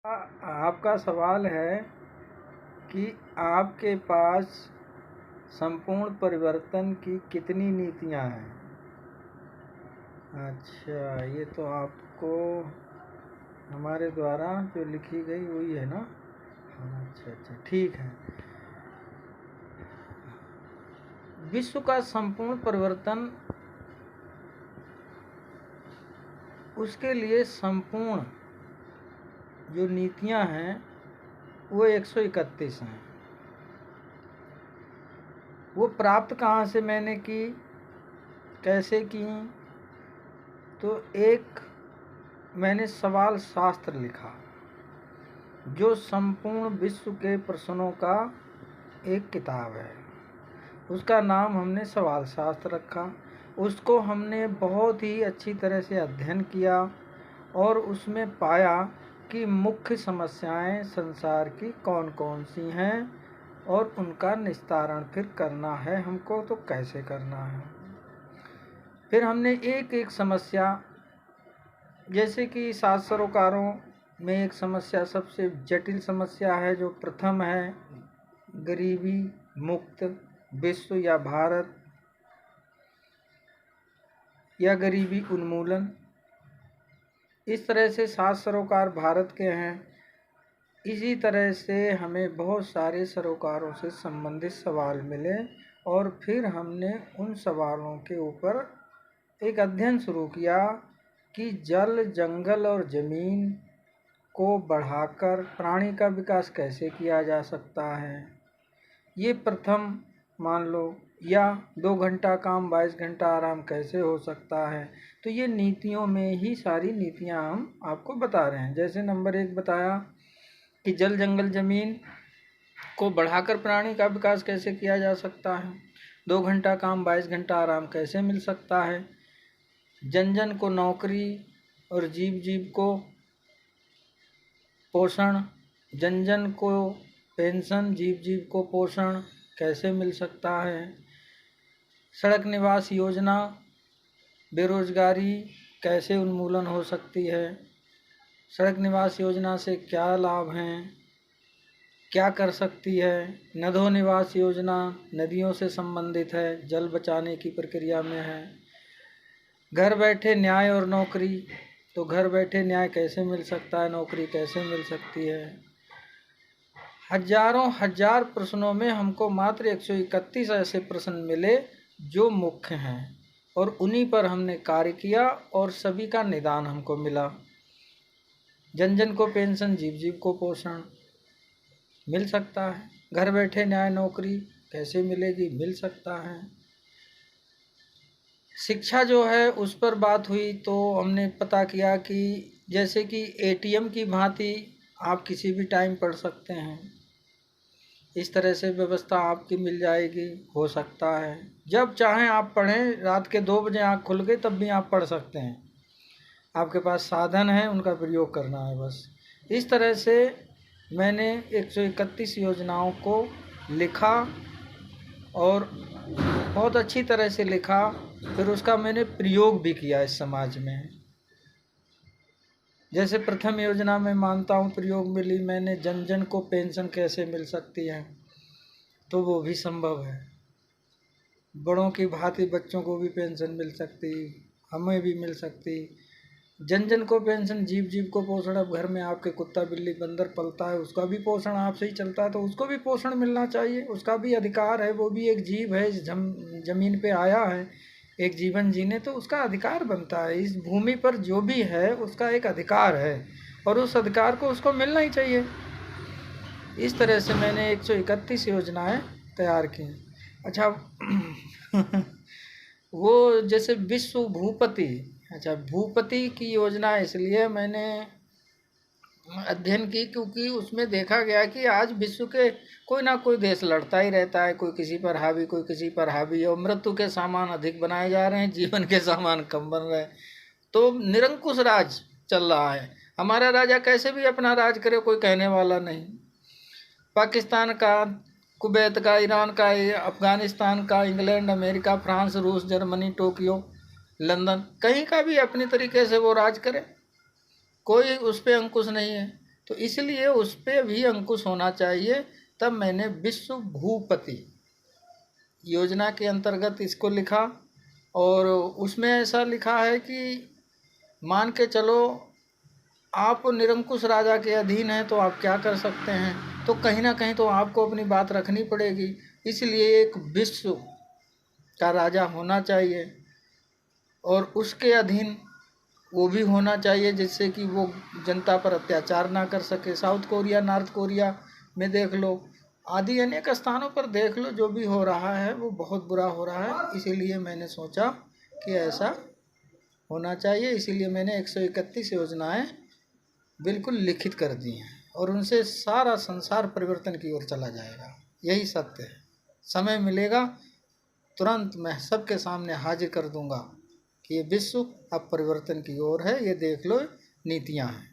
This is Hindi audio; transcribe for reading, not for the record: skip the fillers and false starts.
आपका सवाल है कि आपके पास संपूर्ण परिवर्तन की कितनी नीतियां हैं। अच्छा, ये तो आपको हमारे द्वारा जो लिखी गई वही है ना। अच्छा, ठीक है। विश्व का संपूर्ण परिवर्तन, उसके लिए संपूर्ण जो नीतियां हैं वो 131 हैं। वो प्राप्त कहाँ से मैंने की, कैसे की? तो एक मैंने सवाल शास्त्र लिखा जो संपूर्ण विश्व के प्रश्नों का एक किताब है। उसका नाम हमने सवाल शास्त्र रखा। उसको हमने बहुत ही अच्छी तरह से अध्ययन किया और उसमें पाया कि मुख्य समस्याएं संसार की कौन कौन सी हैं और उनका निस्तारण फिर करना है हमको तो कैसे करना है। फिर हमने एक एक समस्या, जैसे कि 7 सरोकारों में एक समस्या सबसे जटिल समस्या है जो प्रथम है, गरीबी मुक्त विश्व या भारत या गरीबी उन्मूलन। इस तरह से 7 सरोकार भारत के हैं। इसी तरह से हमें बहुत सारे सरोकारों से संबंधित सवाल मिले और फिर हमने उन सवालों के ऊपर एक अध्ययन शुरू किया कि जल, जंगल और ज़मीन को बढ़ाकर प्राणी का विकास कैसे किया जा सकता है। ये प्रथम मान लो, या 2 घंटा काम 22 घंटा आराम कैसे हो सकता है। तो ये नीतियों में ही सारी नीतियां हम आपको बता रहे हैं। जैसे नंबर 1 बताया कि जल, जंगल, ज़मीन को बढ़ाकर प्राणी का विकास कैसे किया जा सकता है। 2 घंटा काम 22 घंटा आराम कैसे मिल सकता है। जन जन को नौकरी और जीव जीव को पोषण, जन जन को पेंशन, जीव जीव को पोषण कैसे मिल सकता है। सड़क निवास योजना, बेरोजगारी कैसे उन्मूलन हो सकती है। सड़क निवास योजना से क्या लाभ हैं, क्या कर सकती है। नदों निवास योजना नदियों से संबंधित है, जल बचाने की प्रक्रिया में है। घर बैठे न्याय और नौकरी, तो घर बैठे न्याय कैसे मिल सकता है, नौकरी कैसे मिल सकती है। हजार प्रश्नों में हमको मात्र 131 ऐसे प्रश्न मिले जो मुख्य हैं और उन्हीं पर हमने कार्य किया और सभी का निदान हमको मिला। जन जन को पेंशन, जीव जीव को पोषण मिल सकता है। घर बैठे न्याय, नौकरी कैसे मिलेगी, मिल सकता है। शिक्षा जो है उस पर बात हुई तो हमने पता किया कि जैसे कि ATM की भांति आप किसी भी टाइम पढ़ सकते हैं। इस तरह से व्यवस्था आपकी मिल जाएगी, हो सकता है जब चाहें आप पढ़ें। रात के 2 बजे आँख खुल गई तब भी आप पढ़ सकते हैं। आपके पास साधन है, उनका प्रयोग करना है बस। इस तरह से मैंने 131 योजनाओं को लिखा और बहुत अच्छी तरह से लिखा। फिर उसका मैंने प्रयोग भी किया इस समाज में। जैसे प्रथम योजना में मानता हूँ प्रयोग मिली मैंने, जन जन को पेंशन कैसे मिल सकती है, तो वो भी संभव है। बड़ों की भांति बच्चों को भी पेंशन मिल सकती, हमें भी मिल सकती। जन जन को पेंशन, जीव जीव को पोषण। अब घर में आपके कुत्ता बिल्ली बंदर पलता है, उसका भी पोषण आपसे ही चलता है, तो उसको भी पोषण मिलना चाहिए, उसका भी अधिकार है। वो भी एक जीव है, जमीन पे आया है एक जीवन जीने, तो उसका अधिकार बनता है। इस भूमि पर जो भी है उसका एक अधिकार है और उस अधिकार को उसको मिलना ही चाहिए। इस तरह से मैंने 131 योजनाएं तैयार की। अच्छा वो जैसे विश्व भूपति, अच्छा भूपति की योजना इसलिए मैंने अध्ययन की क्योंकि उसमें देखा गया कि आज विश्व के कोई ना कोई देश लड़ता ही रहता है, कोई किसी पर हावी, कोई किसी पर हावी, और मृत्यु के सामान अधिक बनाए जा रहे हैं, जीवन के सामान कम बन रहे हैं। तो निरंकुश राज चल रहा है। हमारा राजा कैसे भी अपना राज करे, कोई कहने वाला नहीं। पाकिस्तान का, कुवैत का, ईरान का, अफ़गानिस्तान का, इंग्लैंड, अमेरिका, फ्रांस, रूस, जर्मनी, टोक्यो, लंदन, कहीं का भी अपनी तरीके से वो राज करे, कोई उस पर अंकुश नहीं है। तो इसलिए उस पर भी अंकुश होना चाहिए। तब मैंने विश्व भूपति योजना के अंतर्गत इसको लिखा, और उसमें ऐसा लिखा है कि मान के चलो आप निरंकुश राजा के अधीन हैं तो आप क्या कर सकते हैं, तो कहीं ना कहीं तो आपको अपनी बात रखनी पड़ेगी। इसलिए एक विश्व का राजा होना चाहिए और उसके अधीन वो भी होना चाहिए, जिससे कि वो जनता पर अत्याचार ना कर सके। साउथ कोरिया, नॉर्थ कोरिया में देख लो, आदि अनेक स्थानों पर देख लो, जो भी हो रहा है वो बहुत बुरा हो रहा है। इसीलिए मैंने सोचा कि ऐसा होना चाहिए, इसीलिए मैंने 131 योजनाएं बिल्कुल लिखित कर दी हैं, और उनसे सारा संसार परिवर्तन की ओर चला जाएगा। यही सत्य है। समय मिलेगा तुरंत मैं सबके सामने हाजिर कर दूंगा कि ये विश्व अब परिवर्तन की ओर है। ये देख लो, नीतियां हैं।